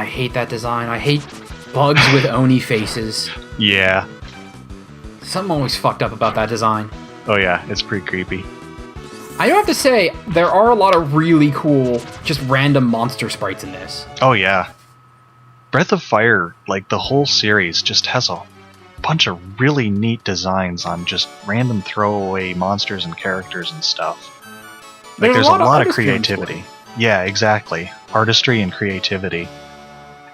hate that design. I hate bugs with Oni faces. Yeah. Something always fucked up about that design. Oh yeah, it's pretty creepy. I do have to say, there are a lot of really cool, just random monster sprites in this. Oh yeah. Breath of Fire, like the whole series, just has a bunch of really neat designs on just random throwaway monsters and characters and stuff. Like there's a lot of creativity. Yeah, exactly. Artistry and creativity.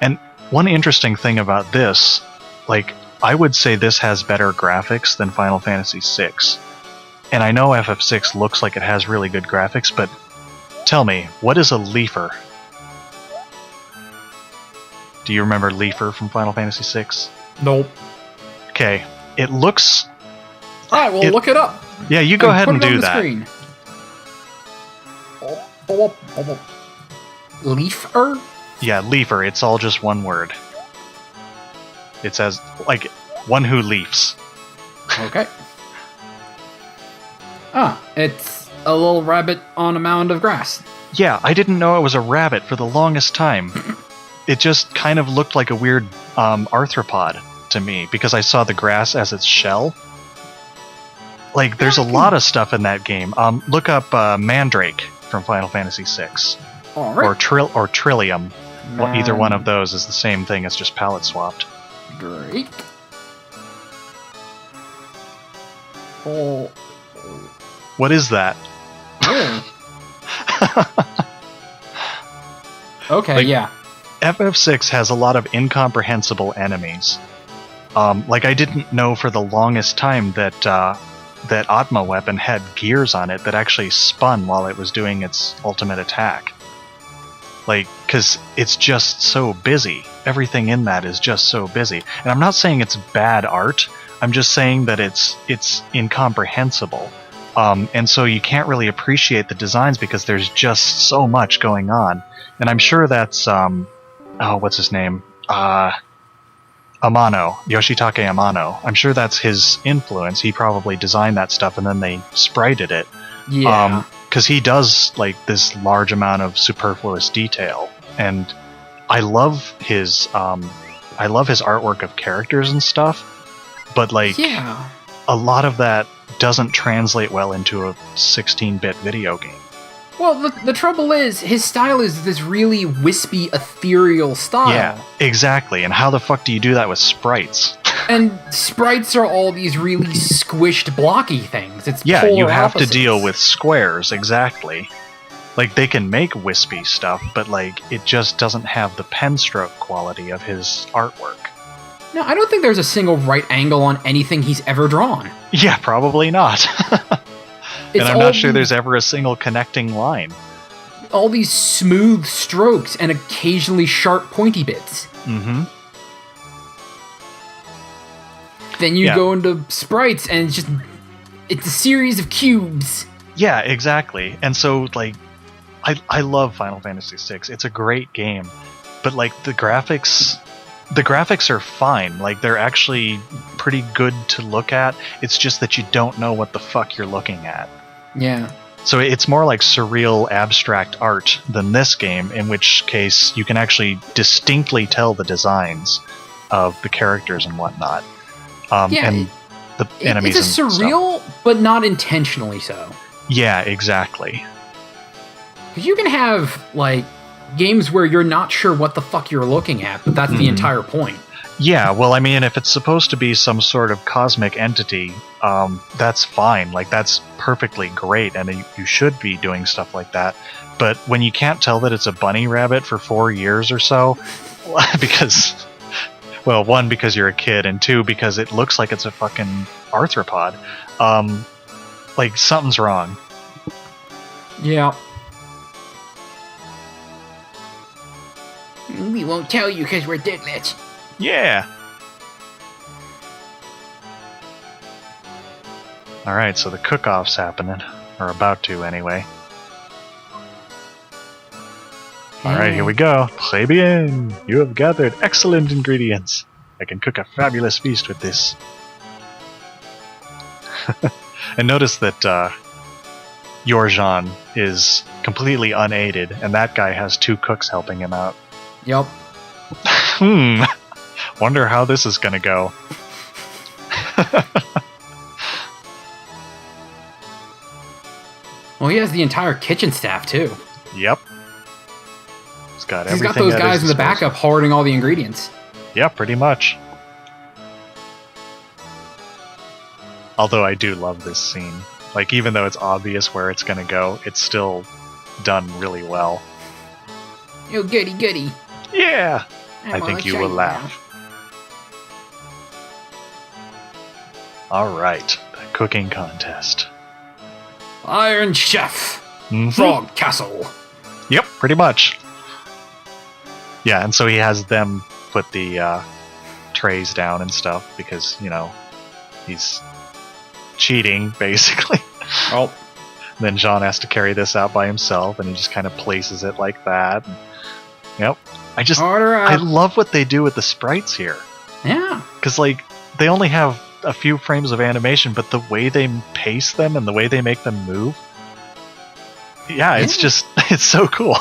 And one interesting thing about this, like, I would say this has better graphics than Final Fantasy VI. And I know FF6 looks like it has really good graphics, but tell me, what is a leafer? Do you remember leafer from Final Fantasy VI? Nope. Okay, it looks... Alright, well, look it up. Yeah, you go ahead and do that. Screen. Leafer? Yeah, leafer. It's all just one word. It says, like, one who leafs. Okay. Ah, it's a little rabbit on a mound of grass. Yeah, I didn't know it was a rabbit for the longest time. It just kind of looked like a weird arthropod to me, because I saw the grass as its shell. Like, there's a lot of stuff in that game. Look up Mandrake from Final Fantasy VI. Right. Or Trillium. Well, either one of those is the same thing, it's just palette swapped. Great. Oh. What is that? Okay, like, yeah. FF6 has a lot of incomprehensible enemies. Like, I didn't know for the longest time that that Atma weapon had gears on it that actually spun while it was doing its ultimate attack. Like, because it's just so busy. Everything in that is just so busy. And I'm not saying it's bad art. I'm just saying that it's incomprehensible. And so you can't really appreciate the designs because there's just so much going on. And I'm sure that's, what's his name? Amano. Yoshitake Amano. I'm sure that's his influence. He probably designed that stuff and then they sprited it. Yeah. Because he does, like, this large amount of superfluous detail. And I love his artwork of characters and stuff. But, like, yeah, a lot of that doesn't translate well into a 16-bit video game. Well, the trouble is, his style is this really wispy, ethereal style. Yeah, exactly. And how the fuck do you do that with sprites? And sprites are all these really squished, blocky things. It's yeah, polar you have opposites. to deal with squares, exactly. Like, they can make wispy stuff, but, like, it just doesn't have the pen stroke quality of his artwork. No, I don't think there's a single right angle on anything he's ever drawn. Yeah, probably not. And I'm not sure there's ever a single connecting line. All these smooth strokes and occasionally sharp, pointy bits. Mm-hmm. Then you go into sprites and it's a series of cubes. Yeah, exactly. And so, like, I love Final Fantasy VI. It's a great game. But, like, the graphics are fine. Like, they're actually pretty good to look at. It's just that you don't know what the fuck you're looking at. Yeah. So it's more like surreal abstract art than this game, in which case you can actually distinctly tell the designs of the characters and whatnot. And the enemies. It's a surreal, but not intentionally so. Yeah, exactly. Because you can have, like, games where you're not sure what the fuck you're looking at, but that's the entire point. Yeah, well, I mean, if it's supposed to be some sort of cosmic entity, that's fine. Like, that's perfectly great, and you should be doing stuff like that. But when you can't tell that it's a bunny rabbit for 4 years or so, because, well, one, because you're a kid, and two, because it looks like it's a fucking arthropod, like, something's wrong. Yeah. We won't tell you because we're diglets. Yeah. Alright, so the cook-off's happening. Or about to, anyway. Alright, here we go. Très bien! You have gathered excellent ingredients. I can cook a fabulous feast with this. And notice that Yorjan is completely unaided, and that guy has 2 cooks helping him out. Yup. Wonder how this is gonna go. Well, he has the entire kitchen staff, too. Yep. He's got He's everything. got those at guys his in the disposal. backup hoarding all the ingredients. Yeah, pretty much. Although I do love this scene. Like, even though it's obvious where it's gonna go, it's still done really well. Oh, goody, goody. Yeah! I wanna think you show will now. laugh. Alright, the cooking contest. Iron Chef. Mhm. Frog Castle. Yep, pretty much. Yeah, and so he has them put the trays down and stuff because, you know, he's cheating, basically. Oh. Then Jean has to carry this out by himself, and he just kind of places it like that. Yep. Order up. I love what they do with the sprites here. Yeah. Because, like, they only have a few frames of animation, but the way they pace them and the way they make them move, yeah, it's just, it's so cool.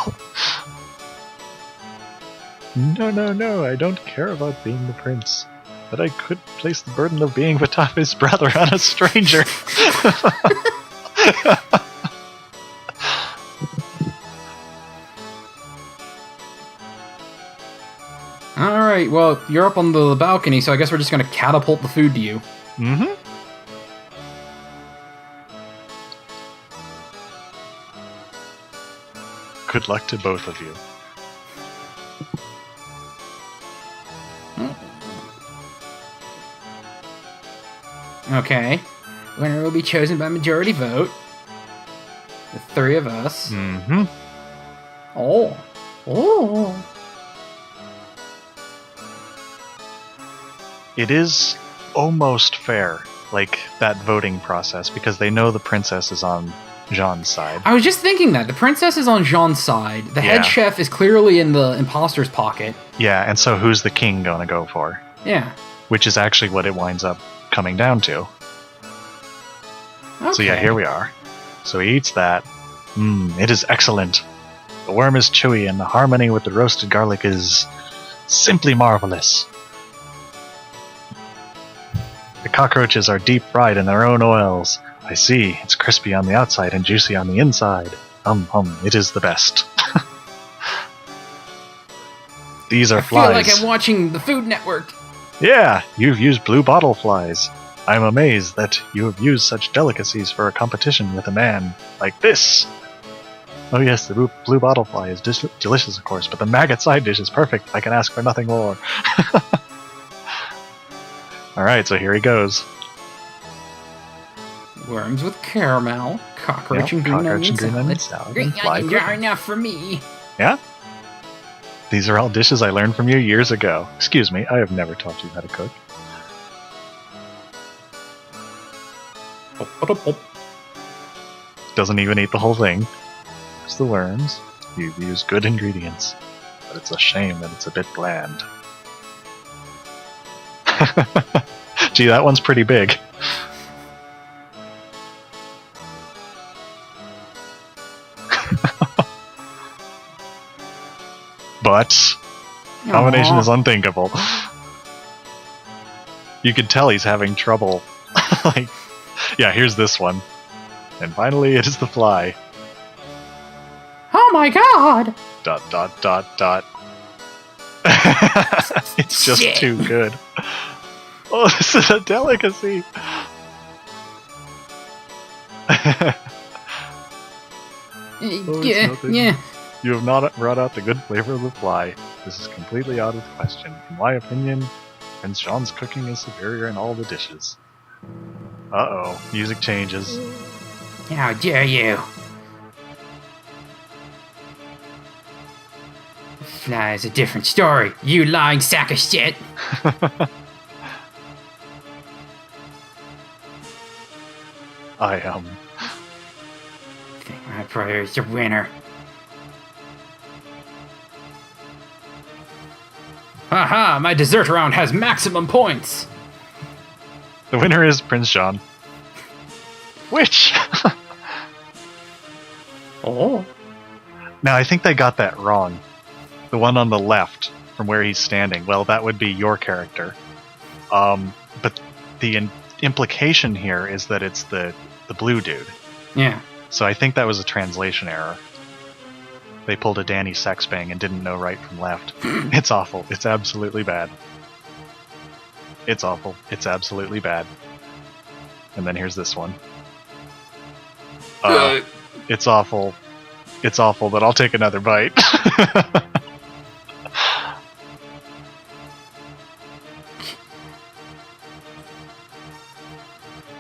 No, I don't care about being the prince. But I could place the burden of being Vatape's brother on a stranger. Alright, well, you're up on the balcony, so I guess we're just gonna catapult the food to you. Mm-hmm. Good luck to both of you. Okay. Winner will be chosen by majority vote. The three of us. Mm-hmm. Oh. Oh. It is almost fair, like, that voting process, because they know the princess is on Jean's side. I was just thinking that. The princess is on Jean's side. The Yeah. head chef is clearly in the imposter's pocket. Yeah, and so who's the king gonna go for? Yeah. Which is actually what it winds up coming down to. Okay. So yeah, here we are. So he eats that. It is excellent. The worm is chewy, and the harmony with the roasted garlic is simply marvelous. The cockroaches are deep fried in their own oils. I see, it's crispy on the outside and juicy on the inside. It is the best. These are I feel flies. like I'm watching the Food Network. Yeah, you've used blue bottle flies. I'm amazed that you have used such delicacies for a competition with a man like this. Oh yes, the blue bottle fly is delicious, of course, but the maggot side dish is perfect. I can ask for nothing more. Alright, so here he goes. Worms with caramel, cockroach and green onion salad. Green onion jar enough for me. Yeah? These are all dishes I learned from you years ago. Excuse me, I have never taught you how to cook. Doesn't even eat the whole thing. There's the worms. You've used good ingredients. But it's a shame that it's a bit bland. Gee, that one's pretty big. But combination is unthinkable. You could tell he's having trouble. Like, yeah, here's this one. And finally, it is the fly. Oh my god! ... It's just Shit. too good. Oh, this is a delicacy. it's Yeah, nothing. yeah. You have not brought out the good flavor of the fly. This is completely out of the question. In my opinion, Prince Jean's cooking is superior in all the dishes. Uh-oh, music changes. How dare you? Fly is a different story, you lying sack of shit. I think my brother is the winner. Haha, my dessert round has maximum points. The winner is Prince Jean. Which? Oh. Now, I think they got that wrong. The one on the left from where he's standing. Well, that would be your character. But the implication here is that it's the blue dude. Yeah. So I think that was a translation error. They pulled a Danny Sexbang and didn't know right from left. It's awful. It's absolutely bad. It's awful. It's absolutely bad. And then here's this one. It's awful. It's awful, but I'll take another bite.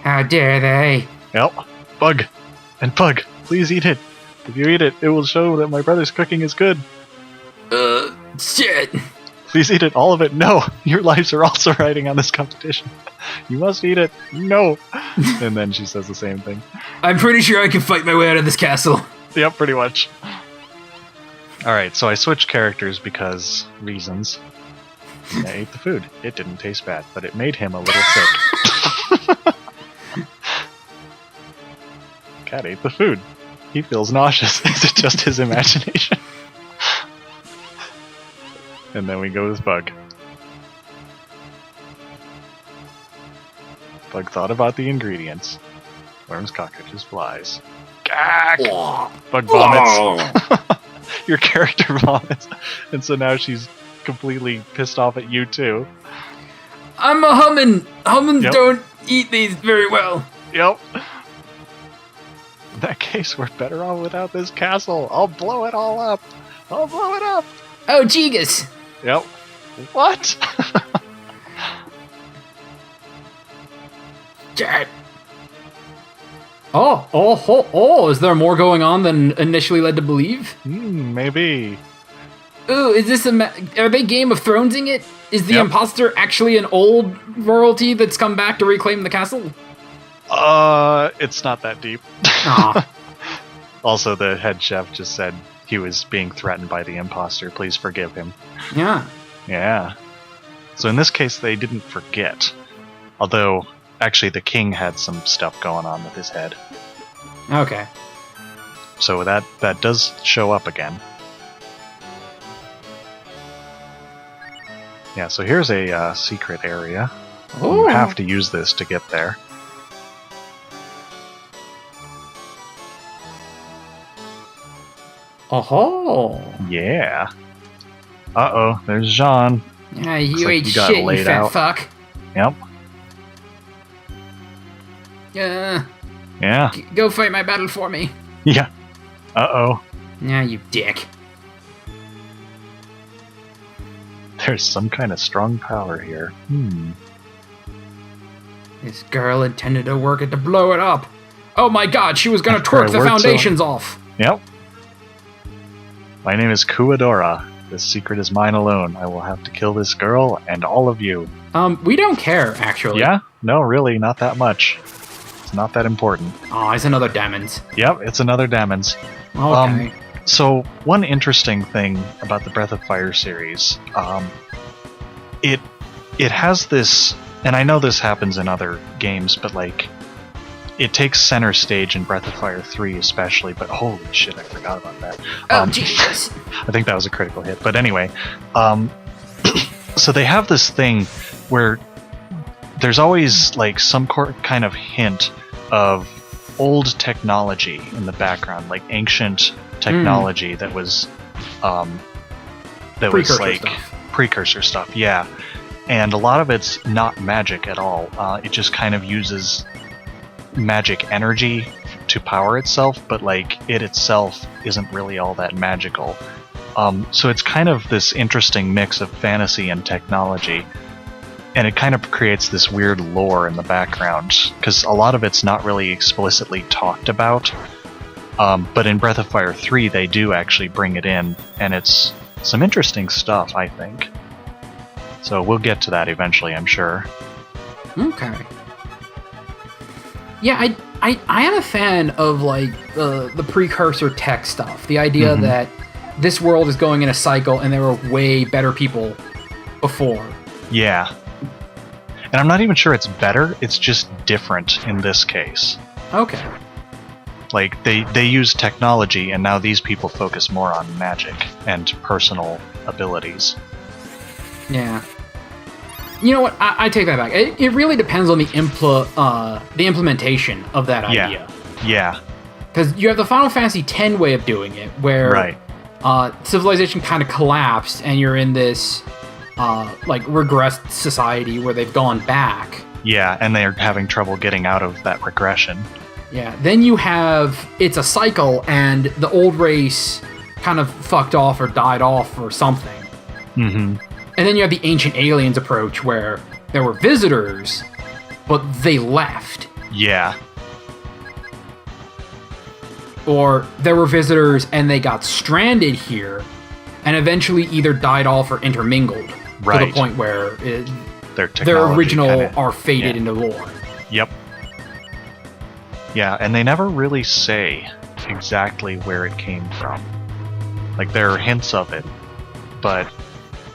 How dare they? Yep. Bug. And Pug, please eat it. If you eat it, it will show that my brother's cooking is good. Shit. Please eat it, all of it. No, your lives are also riding on this competition. You must eat it. No. And then she says the same thing. I'm pretty sure I can fight my way out of this castle. Yep, pretty much. Alright, so I switched characters because reasons. I ate the food. It didn't taste bad, but it made him a little sick. Cat ate the food. He feels nauseous. Is it just his imagination? And then we go with Bug. Bug thought about the ingredients. Worms, cockroaches, flies. Gak! Bug vomits. Your character vomits. And so now she's completely pissed off at you too. I'm a hummin. Hummins Yep. don't eat these very well. Yep. In that case, we're better off without this castle. I'll blow it all up. I'll blow it up. Oh, Jegus. Yep. What? Jet. Oh, is there more going on than initially led to believe? Maybe. Ooh, is this are they Game of Thronesing it? Is the Yep. imposter actually an old royalty that's come back to reclaim the castle? It's not that deep. Aw. Also, the head chef just said he was being threatened by the imposter. Please forgive him. Yeah. Yeah. So in this case, they didn't forget. Although, actually, the king had some stuff going on with his head. Okay. So that does show up again. Yeah, so here's a secret area. Ooh. You have to use this to get there. Oh. Yeah. Uh-oh, there's Jean. Yeah, you like ate you got shit, you laid fat out. fuck. Yep. Yeah. Yeah. Go fight my battle for me. Yeah. Uh-oh. Yeah, you dick. There's some kind of strong power here. This girl intended to work it to blow it up. Oh my god, she was gonna After I twerk the worked so- foundations off. Yep. My name is Kuadora. This secret is mine alone. I will have to kill this girl and all of you. We don't care, actually. Yeah? No, really, not that much. It's not that important. Oh, it's another Demons. Yep, it's another Demons. Okay. So, one interesting thing about the Breath of Fire series, it has this, and I know this happens in other games, but like, it takes center stage in Breath of Fire 3 especially, but holy shit, I forgot about that. Oh, Jesus. I think that was a critical hit. But anyway, so they have this thing where there's always like some kind of hint of old technology in the background, like ancient technology that was Precursor like stuff. precursor stuff. Yeah, and a lot of it's not magic at all. It just kind of uses magic energy to power itself, but like it itself isn't really all that magical. So it's kind of this interesting mix of fantasy and technology, and it kind of creates this weird lore in the background because a lot of it's not really explicitly talked about. But in Breath of Fire 3, they do actually bring it in, and it's some interesting stuff, I think. So we'll get to that eventually, I'm sure. Okay. Yeah, I am a fan of like the precursor tech stuff. The idea that this world is going in a cycle and there were way better people before. Yeah. And I'm not even sure it's better, it's just different in this case. Okay. Like, they use technology, and now these people focus more on magic and personal abilities. Yeah. You know what? I take that back. It really depends on the implementation of that idea. Yeah. Because you have the Final Fantasy X way of doing it, where civilization kind of collapsed, and you're in this like regressed society where they've gone back. Yeah, and they're having trouble getting out of that regression. Yeah. Then you have it's a cycle, and the old race kind of fucked off or died off or something. Mm-hmm. And then you have the Ancient Aliens approach, where there were visitors, but they left. Yeah. Or there were visitors and they got stranded here, and eventually either died off or intermingled. Right. To the point where their original are faded into lore. Yep. Yeah, and they never really say exactly where it came from. Like, there are hints of it, but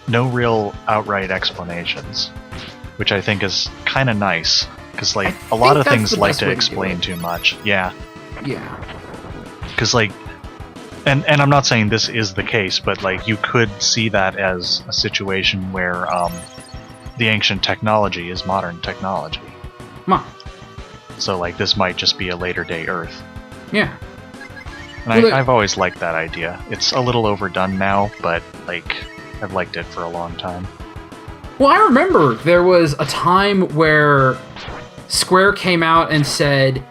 no real outright explanations, which I think is kind of nice, because like a lot of things like to explain too much. Yeah. Because like, and I'm not saying this is the case, but like you could see that as a situation where the ancient technology is modern technology. Huh. So like this might just be a later day Earth. Yeah. And I've always liked that idea. It's a little overdone now, but like I've liked it for a long time. Well, I remember there was a time where Square came out and said,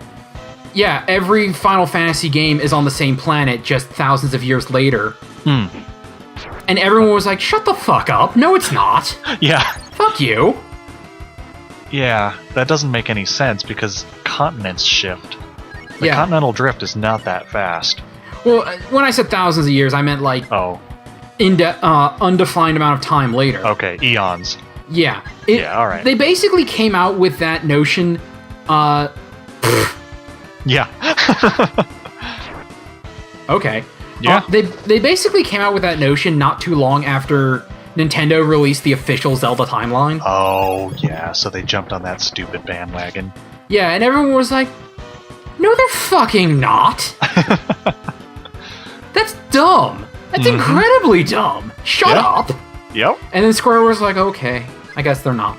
yeah, every Final Fantasy game is on the same planet just thousands of years later. And everyone was like, shut the fuck up. No, it's not. Yeah. Fuck you. Yeah, that doesn't make any sense because continents shift. The continental drift is not that fast. Well, when I said thousands of years, I meant like... undefined amount of time later. Okay, eons. Yeah. All right. They basically came out with that notion. Yeah. Okay. Yeah. They basically came out with that notion not too long after Nintendo released the official Zelda timeline. Oh, yeah. So they jumped on that stupid bandwagon. Yeah, and everyone was like, "No, they're fucking not. That's dumb. That's incredibly dumb. Shut up." Yep. And then Square was like, okay, I guess they're not.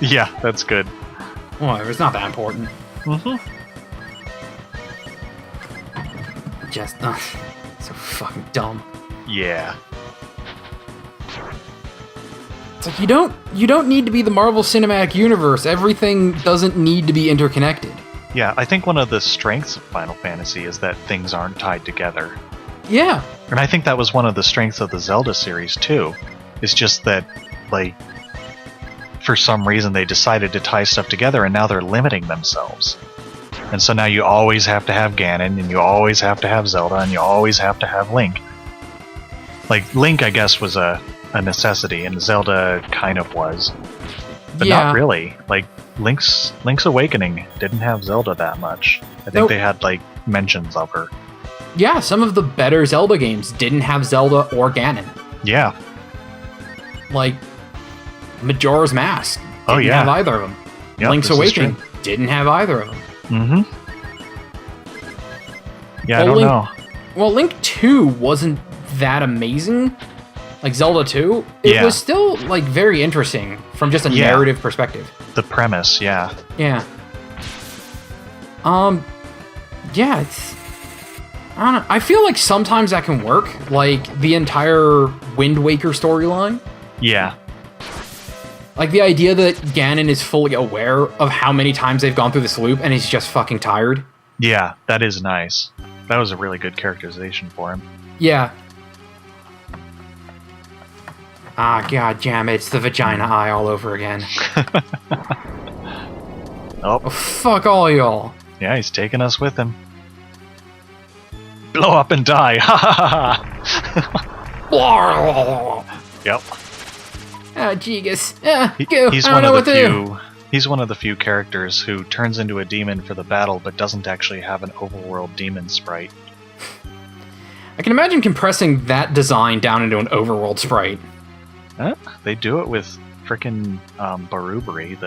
Yeah, that's good. Whatever, it's not that important. Just, so fucking dumb. Yeah. It's like, you don't need to be the Marvel Cinematic Universe. Everything doesn't need to be interconnected. Yeah, I think one of the strengths of Final Fantasy is that things aren't tied together. Yeah. And I think that was one of the strengths of the Zelda series, too. It's just that, like, for some reason they decided to tie stuff together, and now they're limiting themselves. And so now you always have to have Ganon, and you always have to have Zelda, and you always have to have Link. Like, Link, I guess, was a necessity, and Zelda kind of was. But not really. Like, Link's Awakening didn't have Zelda that much. I think they had, like, mentions of her. Yeah, some of the better Zelda games didn't have Zelda or Ganon. Yeah. Like, Majora's Mask didn't have either of them. Yep, Link's Awakening didn't have either of them. Yeah, I don't know. Well, Link 2 wasn't that amazing. Like Zelda 2, it was still, like, very interesting from just a narrative perspective. The premise, yeah. Yeah. Yeah, it's... I don't know. I feel like sometimes that can work, like the entire Wind Waker storyline. Yeah. Like the idea that Ganon is fully aware of how many times they've gone through this loop and he's just fucking tired. Yeah, that is nice. That was a really good characterization for him. Yeah. Ah, god damn it, it's the vagina eye all over again. Oh, fuck all y'all. Yeah, he's taking us with him. Blow up and die! Ha ha ha! Yep. Ah, Gigas. He's one of the few characters who turns into a demon for the battle, but doesn't actually have an overworld demon sprite. I can imagine compressing that design down into an overworld sprite. They do it with frickin' Barubari,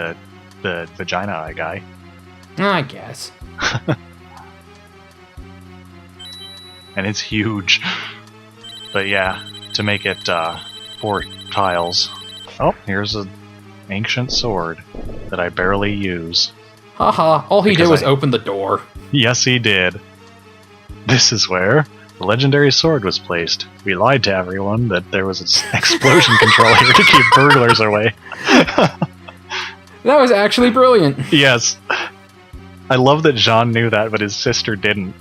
the vagina eye guy. I guess. And it's huge. But yeah, to make it 4 tiles Oh, here's an ancient sword that I barely use. Haha, all he did was open the door. Yes, he did. This is where the legendary sword was placed. We lied to everyone that there was an explosion control here to keep burglars away. That was actually brilliant. Yes. I love that Jean knew that, but his sister didn't.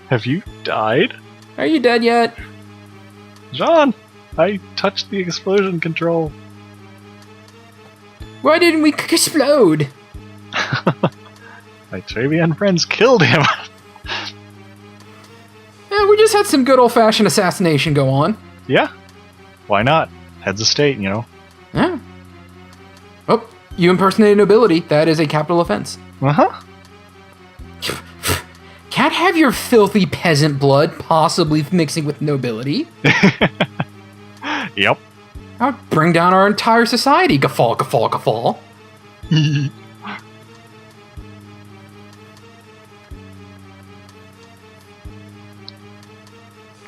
Have you died? Are you dead yet? Jean! I touched the explosion control. Why didn't we explode? My Travian friends killed him. Yeah, we just had some good old-fashioned assassination go on. Yeah. Why not? Heads of state, you know. Yeah. Oh, you impersonated nobility. That is a capital offense. Uh-huh. Can't have your filthy peasant blood possibly mixing with nobility. Yep. That would bring down our entire society. Guffaw, guffaw, guffaw.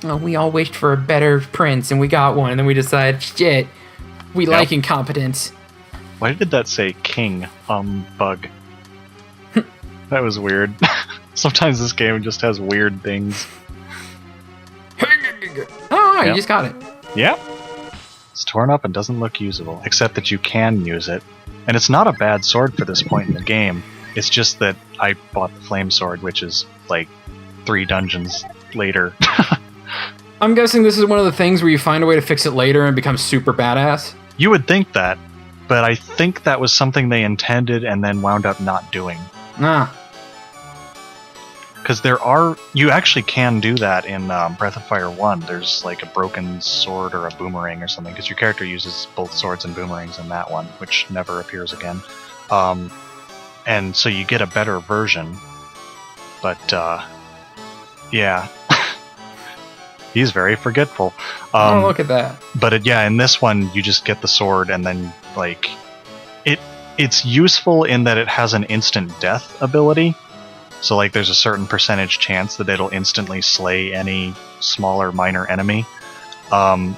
Oh, we all wished for a better prince, and we got one, and then we decided, shit, we like incompetence. Why did that say king, bug? That was weird. Sometimes this game just has weird things. Oh, you just got it. Yeah. It's torn up and doesn't look usable, except that you can use it. And it's not a bad sword for this point in the game. It's just that I bought the flame sword, which is like 3 dungeons later. I'm guessing this is one of the things where you find a way to fix it later and become super badass. You would think that, but I think that was something they intended and then wound up not doing. Nah. Because you actually can do that in Breath of Fire 1. There's like a broken sword or a boomerang or something, because your character uses both swords and boomerangs in that one, which never appears again. And so you get a better version. But, yeah. He's very forgetful. Oh, look at that. But in this one, you just get the sword, and then, like, it's useful in that it has an instant death ability. So, like, there's a certain percentage chance that it'll instantly slay any smaller, minor enemy. But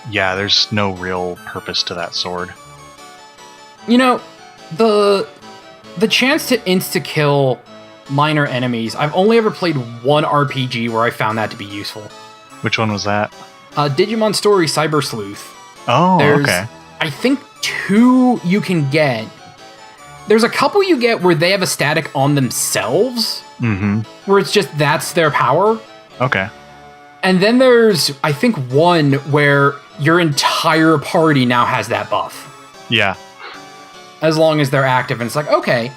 there's no real purpose to that sword. You know, the chance to insta-kill minor enemies, I've only ever played one RPG where I found that to be useful. Which one was that? Digimon Story Cyber Sleuth. Oh, There's, okay. I think 2 you can get. There's a couple you get where they have a static on themselves, where it's just that's their power. Okay. And then there's, I think, one where your entire party now has that buff. Yeah. As long as they're active, and it's like, okay.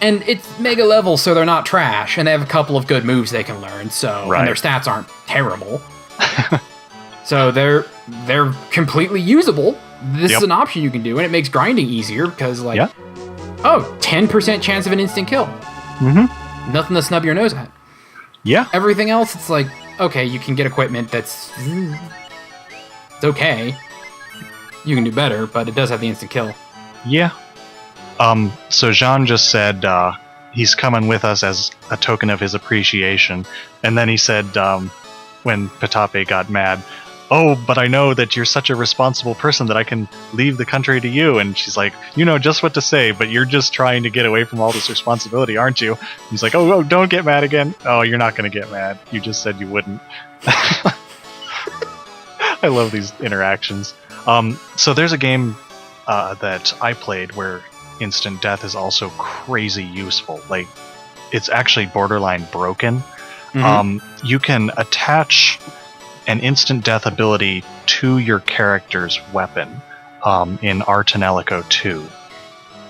And it's mega level, so they're not trash, and they have a couple of good moves they can learn, so and their stats aren't terrible. So they're completely usable. This is an option you can do, and it makes grinding easier, because, like, 10% chance of an instant kill. Nothing to snub your nose at. Yeah. Everything else, it's like, okay, you can get equipment that's... It's okay. You can do better, but it does have the instant kill. Yeah. So Jean just said he's coming with us as a token of his appreciation. And then he said, when Patape got mad, "Oh, but I know that you're such a responsible person that I can leave the country to you." And she's like, "You know just what to say, but you're just trying to get away from all this responsibility, aren't you?" And he's like, oh, don't get mad again. "Oh, you're not going to get mad. You just said you wouldn't." I love these interactions. So there's a game that I played where instant death is also crazy useful. Like, it's actually borderline broken. You can attach an instant death ability to your character's weapon in Artanelico 2.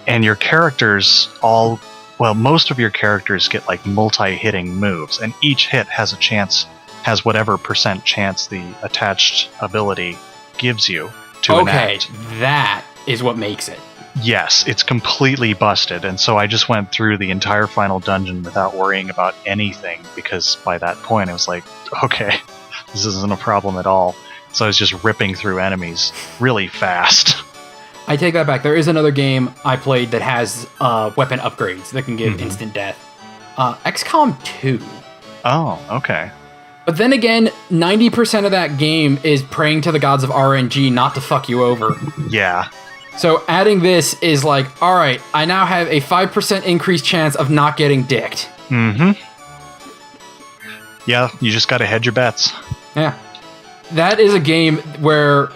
And your characters most of your characters get like multi-hitting moves, and each hit has whatever percent chance the attached ability gives you to enact. Okay, that is what makes it. Yes, it's completely busted, and so I just went through the entire final dungeon without worrying about anything, because by that point I was like, okay, this isn't a problem at all. So I was just ripping through enemies really fast. I take that back. There is another game I played that has weapon upgrades that can give instant death. XCOM 2. Oh, okay. But then again, 90% of that game is praying to the gods of RNG not to fuck you over. Yeah. So adding this is like, alright, I now have a 5% increased chance of not getting dicked. Mm-hmm. Yeah, you just gotta hedge your bets. Yeah. That is a game where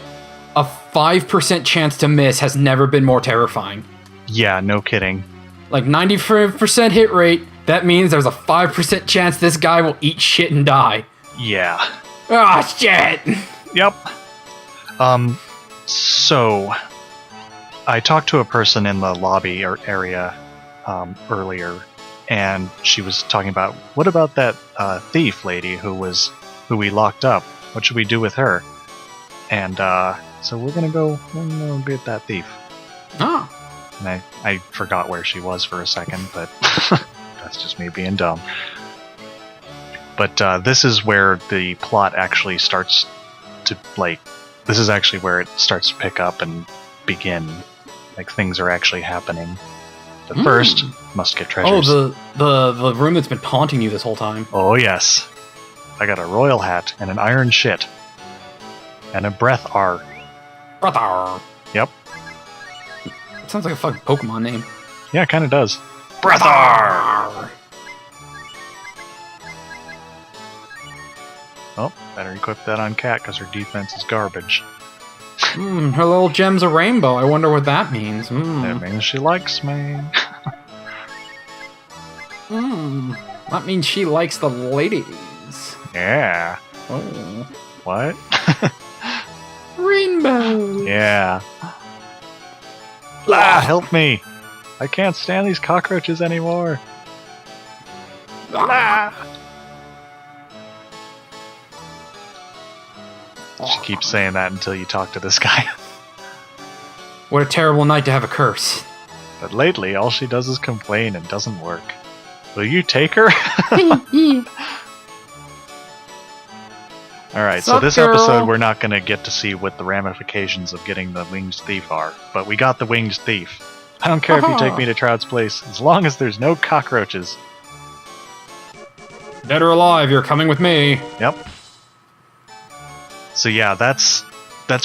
a 5% chance to miss has never been more terrifying. Yeah, no kidding. Like 90% hit rate, that means there's a 5% chance this guy will eat shit and die. Yeah. Ah, shit! Yep. So I talked to a person in the lobby area earlier, and she was talking about, what about that thief lady who we locked up? What should we do with her? And so we're gonna go get that thief. Oh. And I forgot where she was for a second, but that's just me being dumb. But this is where the plot actually starts to, like, this is actually where it starts to pick up and begin. Like, things are actually happening. But first, must get treasures. Oh, the room that's been taunting you this whole time. Oh, yes. I got a royal hat and an iron shit. And a breath R. Breath R. Yep. It sounds like a fucking Pokemon name. Yeah, it kind of does. Breath R! Oh, better equip that on Cat because her defense is garbage. Her little gem's a rainbow. I wonder what that means. That means she likes me. That means she likes the ladies. Yeah. Oh. What? Rainbow. Yeah. Ah, help me! I can't stand these cockroaches anymore. Ah. She keeps saying that until you talk to this guy. What a terrible night to have a curse. But lately, all she does is complain and doesn't work. Will you take her? Alright, so this episode we're not going to get to see what the ramifications of getting the winged thief are. But we got the winged thief. I don't care if you take me to Trout's place, as long as there's no cockroaches. Dead or alive, you're coming with me. Yep. So yeah, that's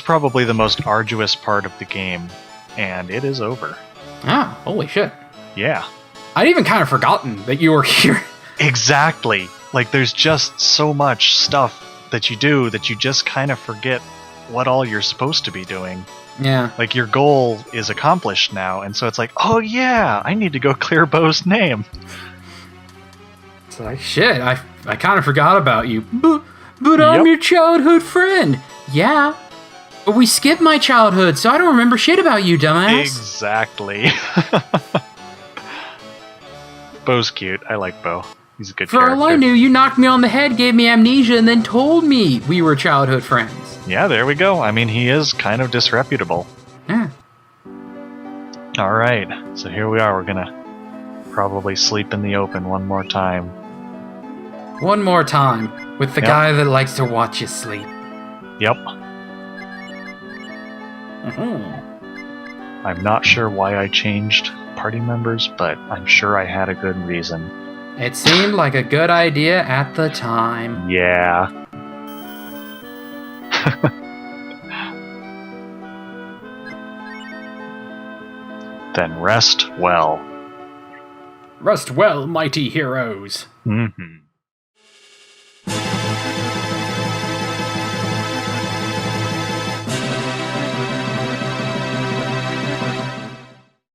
probably the most arduous part of the game, and it is over. Ah, holy shit. Yeah. I'd even kind of forgotten that you were here. Exactly. Like, there's just so much stuff that you do that you just kind of forget what all you're supposed to be doing. Yeah. Like, your goal is accomplished now, and so it's like, oh yeah, I need to go clear Bo's name. It's like, shit, I kind of forgot about you. But I'm your childhood friend. Yeah. But we skipped my childhood, so I don't remember shit about you, dumbass. Exactly. Bo's cute. I like Bo. He's a good character. For all I knew, you knocked me on the head, gave me amnesia, and then told me we were childhood friends. Yeah, there we go. I mean, he is kind of disreputable. Yeah. Alright, so here we are. We're gonna probably sleep in the open one more time. One more time, with the guy that likes to watch you sleep. Yep. Mm-hmm. I'm not sure why I changed party members, but I'm sure I had a good reason. It seemed like a good idea at the time. Yeah. Then rest well. Rest well, mighty heroes. Mm-hmm.